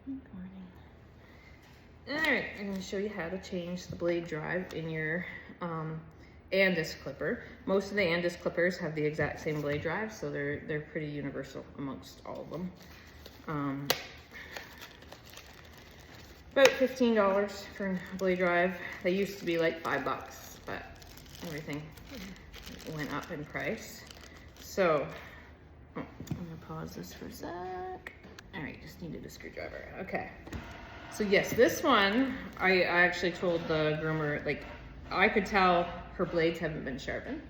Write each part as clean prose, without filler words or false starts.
Good morning. Alright, I'm going to show you how to change the blade drive in your Andis clipper. Most of the Andis clippers have the exact same blade drive, so they're pretty universal amongst all of them. About $15 for a blade drive. They used to be like $5, but everything went up in price. So, I'm gonna pause this for a sec. All right, just needed a screwdriver. Okay. So yes, this one, I actually told the groomer, like, I could tell her blades haven't been sharpened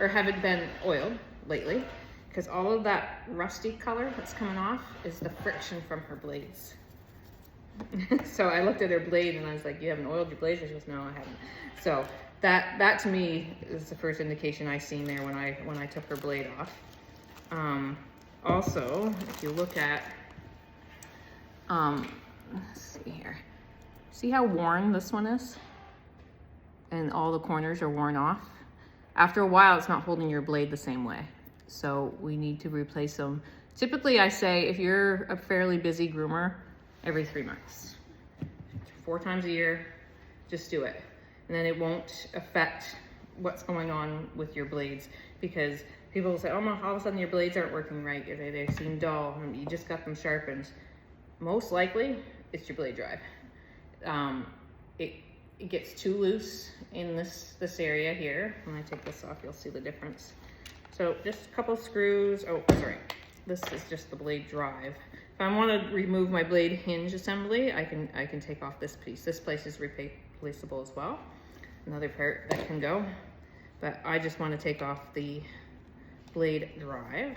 or haven't been oiled lately, because all of that rusty color that's coming off is the friction from her blades. So I looked at her blade and I was like, you haven't oiled your blades? She goes, no, I haven't. So that to me is the first indication I seen there when I took her blade off. Also, if you look at, let's see here. See how worn this one is? And all the corners are worn off. After a while, it's not holding your blade the same way. So we need to replace them. Typically, I say if you're a fairly busy groomer, every 3 months. 4 times a year, just do it. And then it won't affect what's going on with your blades, because people will say, oh, all of a sudden your blades aren't working right, they seem dull, and you just got them sharpened. Most likely, it's your blade drive. It gets too loose in this area here. When I take this off, you'll see the difference. So just a couple screws. Oh, sorry. This is just the blade drive. If I want to remove my blade hinge assembly, I can take off this piece. This place is replaceable as well. Another part that can go. But I just want to take off the blade drive.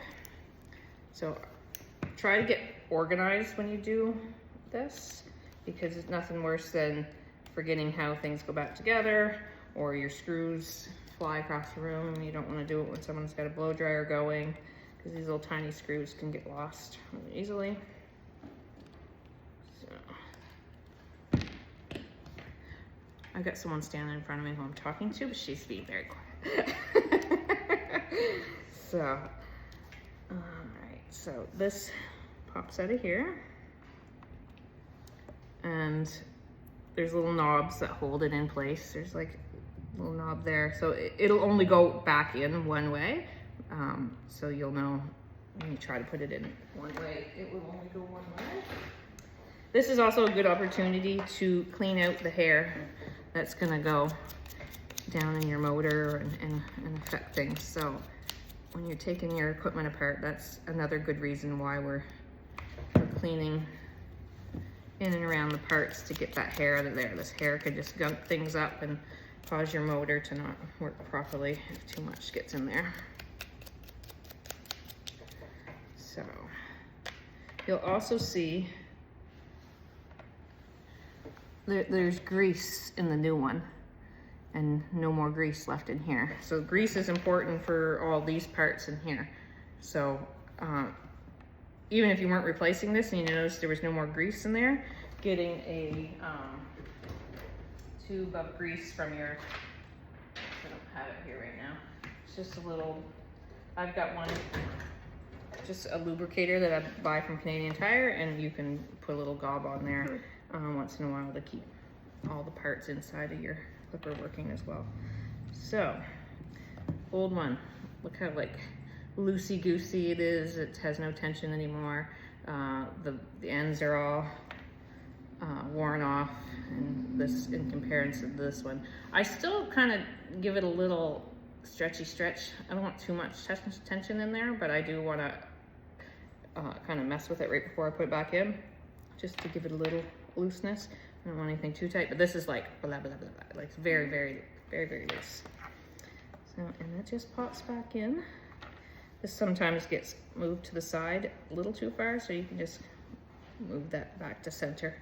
So try to get organized when you do this, because it's nothing worse than forgetting how things go back together, or your screws fly across the room. You don't want to do it when someone's got a blow dryer going, because these little tiny screws can get lost really easily. So I've got someone standing in front of me who I'm talking to, but she's being very quiet. So, alright, so this pops out of here, and there's little knobs that hold it in place. There's like a little knob there, so it'll only go back in one way. So you'll know when you try to put it in one way, it will only go one way. This is also a good opportunity to clean out the hair that's gonna go down in your motor and affect things. So when you're taking your equipment apart, that's another good reason why we're cleaning in and around the parts, to get that hair out of there. This hair could just gunk things up and cause your motor to not work properly if too much gets in there. So you'll also see there's grease in the new one, and no more grease left in here. So grease is important for all these parts in here. So even if you weren't replacing this and you noticed there was no more grease in there, getting a tube of grease from your, I don't have it here right now. It's just a little, I've got one, just a lubricator that I buy from Canadian Tire, and you can put a little gob on there once in a while to keep all the parts inside of your clipper working as well. So, old one, look how like loosey-goosey it is. It has no tension anymore. The ends are all worn off, and this in comparison to this one. I still kind of give it a little stretch. I don't want too much tension in there, but I do want to kind of mess with it right before I put it back in, just to give it a little looseness. I don't want anything too tight, but this is like blah, blah, blah, blah. Like it's very, very, very, very loose. So, and it just pops back in. This sometimes gets moved to the side a little too far, so you can just move that back to center.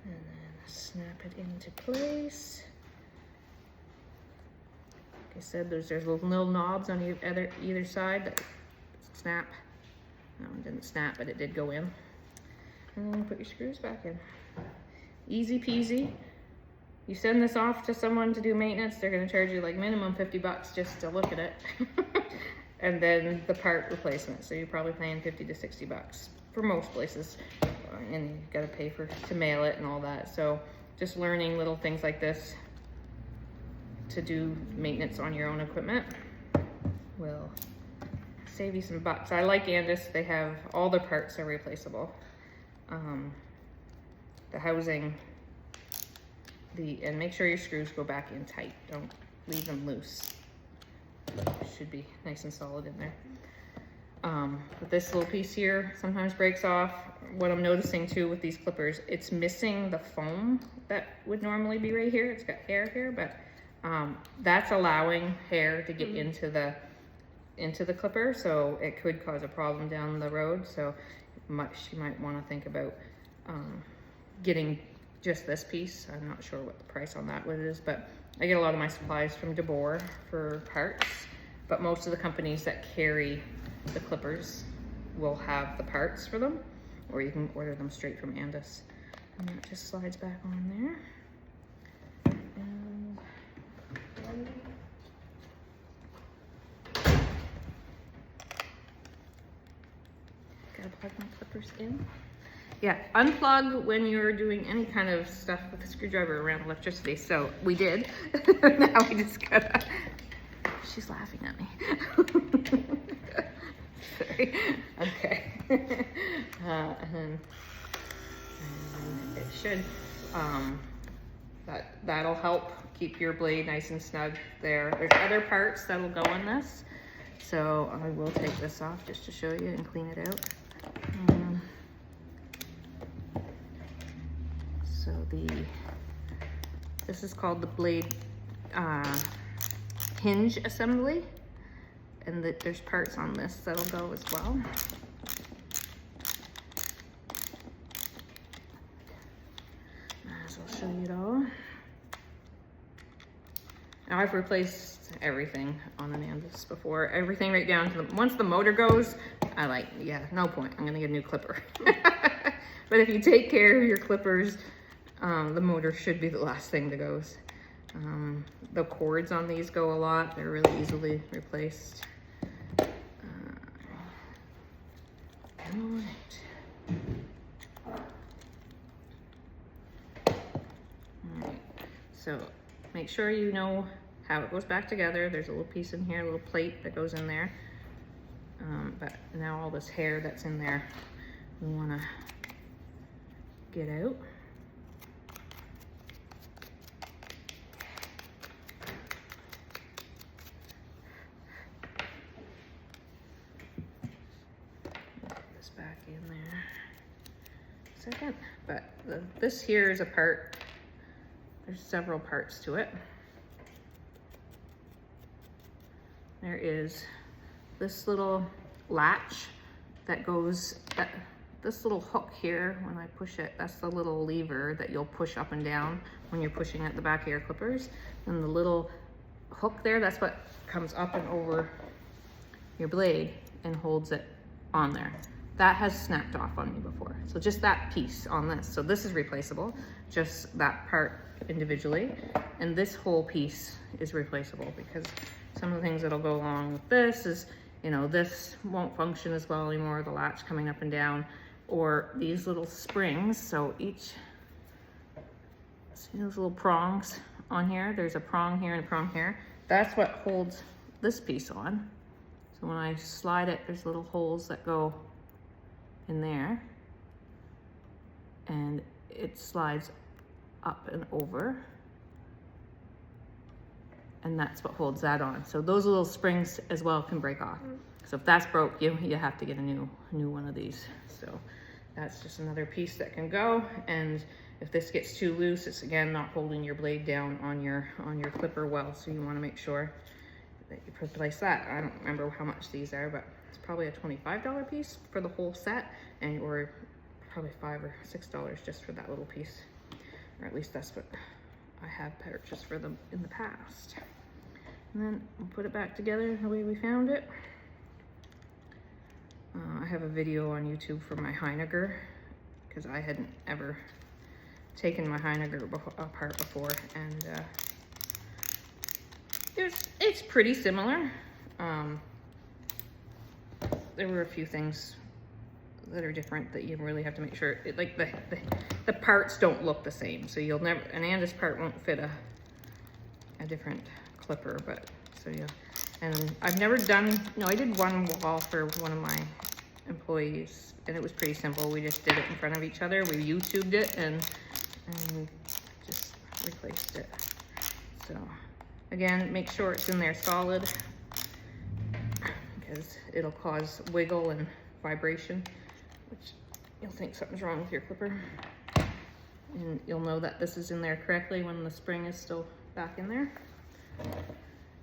And then snap it into place. Like I said, there's little knobs on either side that snap. That one didn't snap, but it did go in. And then you put your screws back in. Easy peasy. You send this off to someone to do maintenance, they're gonna charge you like minimum $50 just to look at it. and then the part replacement. So you're probably paying 50 to 60 bucks for most places, and you gotta pay to mail it and all that. So just learning little things like this to do maintenance on your own equipment will save you some bucks. I like Andis. They have all their parts are replaceable. The housing, and make sure your screws go back in tight. Don't leave them loose. Should be nice and solid in there. But this little piece here sometimes breaks off. What I'm noticing too with these clippers, it's missing the foam that would normally be right here. It's got hair here, but that's allowing hair to get into the clipper, so it could cause a problem down the road. So you might want to think about getting just this piece. I'm not sure what the price on that is, but I get a lot of my supplies from DeBoer for parts, but most of the companies that carry the clippers will have the parts for them, or you can order them straight from Andis. And that just slides back on there. And gotta plug my clippers in. Yeah, unplug when you're doing any kind of stuff with a screwdriver around electricity. So we did. Now we just gotta. She's laughing at me. Sorry. Okay. And it should. That'll help keep your blade nice and snug there. There's other parts that'll go in this. So I will take this off just to show you and clean it out. So this is called the blade hinge assembly, and there's parts on this that'll go as well. So I'll show you it all. Now I've replaced everything on an Andis before, everything right down to once the motor goes, no point, I'm gonna get a new clipper. But if you take care of your clippers, the motor should be the last thing that goes. The cords on these go a lot. They're really easily replaced. Alright, so make sure you know how it goes back together. There's a little piece in here, a little plate that goes in there. But now all this hair that's in there, we want to get out. Back in there second, but this here is a part. There's several parts to it. There is this little latch that goes, this little hook here, when I push it, that's the little lever that you'll push up and down when you're pushing at the back of your clippers. And the little hook there, that's what comes up and over your blade and holds it on there. That has snapped off on me before. So just that piece on this. So this is replaceable, just that part individually. And this whole piece is replaceable, because some of the things that'll go along with this is, this won't function as well anymore, the latch coming up and down, or these little springs. So see those little prongs on here? There's a prong here and a prong here. That's what holds this piece on. So when I slide it, there's little holes that go in there, and it slides up and over, and that's what holds that on. So those little springs as well can break off. So if that's broke, you have to get a new one of these. So that's just another piece that can go. And if this gets too loose, it's again not holding your blade down on your clipper well. So you want to make sure that you replace that. I don't remember how much these are, but it's probably a $25 piece for the whole set, or probably $5 or $6 just for that little piece, or at least that's what I have purchased for them in the past. And then we'll put it back together the way we found it. I have a video on YouTube for my Heiniger, because I hadn't ever taken my Heiniger apart before, and it's pretty similar. there were a few things that are different that you really have to make sure, like the parts don't look the same. So you'll never, an Andis part won't fit a different clipper, but so yeah. And I've never done, no, I did one wall for one of my employees and it was pretty simple. We just did it in front of each other. We YouTubed it and just replaced it. So again, make sure it's in there solid because it'll cause wiggle and vibration, which you'll think something's wrong with your clipper. And you'll know that this is in there correctly when the spring is still back in there.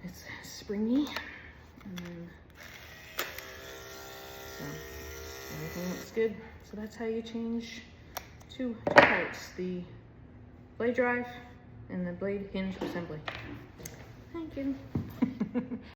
It's springy. And then, so everything looks good. So that's how you change two parts, the blade drive and the blade hinge assembly. Thank you.